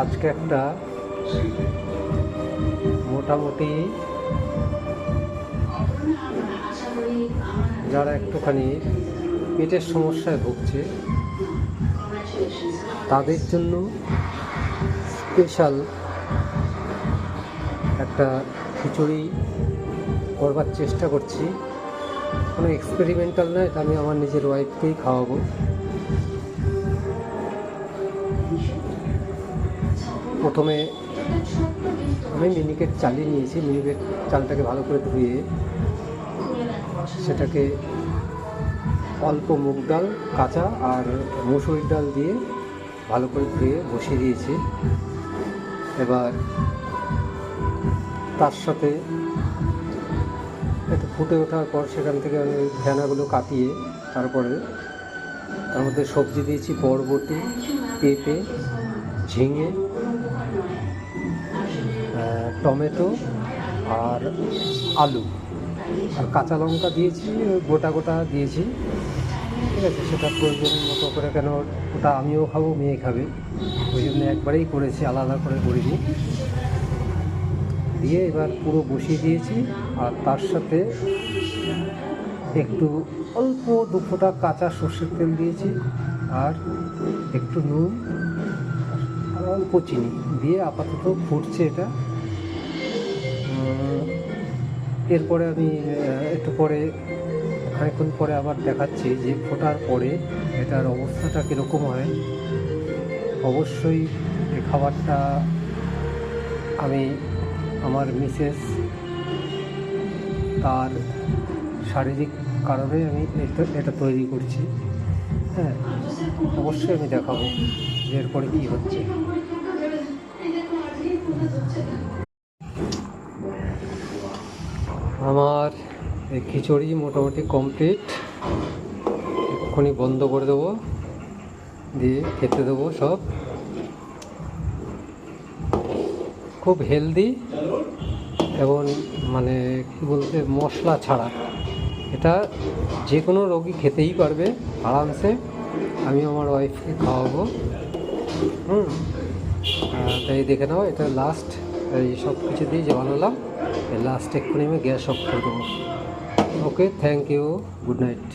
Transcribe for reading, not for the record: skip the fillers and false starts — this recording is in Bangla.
আজকে একটা মোটামুটি যারা একটুখানি পেটের সমস্যায় ভুগছে তাদের জন্য স্পেশাল একটা খিচুড়ি করবার চেষ্টা করছি। কোনো এক্সপেরিমেন্টাল না, এটা আমি আমার নিজের ওয়াইফকেই খাওয়াবো। প্রথমে আমি মিনিকেট চালিয়ে নিয়েছি। মিনিকেট চালটাকে ভালো করে ধুয়ে সেটাকে অল্প মুগ ডাল কাঁচা আর মুসুরির ডাল দিয়ে ভালো করে ধুয়ে বসিয়ে দিয়েছি। এবার তার সাথে একটু ফুটে ওঠার পর সেখান থেকে আমি ওই ফেনাগুলো কাটিয়ে তারপরে তার মধ্যে সবজি দিয়েছি বরবটি, পেঁপে, ঝিঙে, টমেটো আর আলু আর কাঁচা লঙ্কা দিয়েছি, গোটা গোটা দিয়েছি। ঠিক আছে, সেটা প্রয়োজনের মতো করে, কেন ওটা আমিও খাবো, মেয়ে খাবে, ওই জন্য একবারেই করেছি, আলাদা করে করিনি। দিয়ে এবার পুরো বসিয়ে দিয়েছি। আর তার সাথে একটু অল্প 2 ফোঁটা কাঁচা সর্ষের তেল দিয়েছি আর একটু নুন আর অল্প চিনি দিয়ে আপাতত ফুটছে এটা। এরপরে আমি একটু পরে, খানিকক্ষণ পরে আবার দেখাচ্ছি যে ফোটার পরে এটার অবস্থাটা কীরকম হয়। অবশ্যই এই খাবারটা আমি আমার মিসেস তার শারীরিক কারণে আমি এটা তৈরি করছি। হ্যাঁ, অবশ্যই আমি দেখাবো যে এরপরে কী হচ্ছে। আমার এই খিচুড়ি মোটামুটি কমপ্লিট। এক্ষুনি বন্ধ করে দেবো, দিয়ে খেতে দেবো সব। খুব হেলদি এবং মানে কী বলতে, মশলা ছাড়া। এটা যে কোনো রোগী খেতেই পারবে আরামসে। আমি আমার ওয়াইফকে খাওয়াবো। তাই দেখে নাও, এটা লাস্ট। এই সব কিছু দিয়ে যে বানালাম, লাস্ট এক্ষুনি আমি গ্যাস অফ করে দেবো। ওকে, থ্যাংক ইউ, গুড নাইট।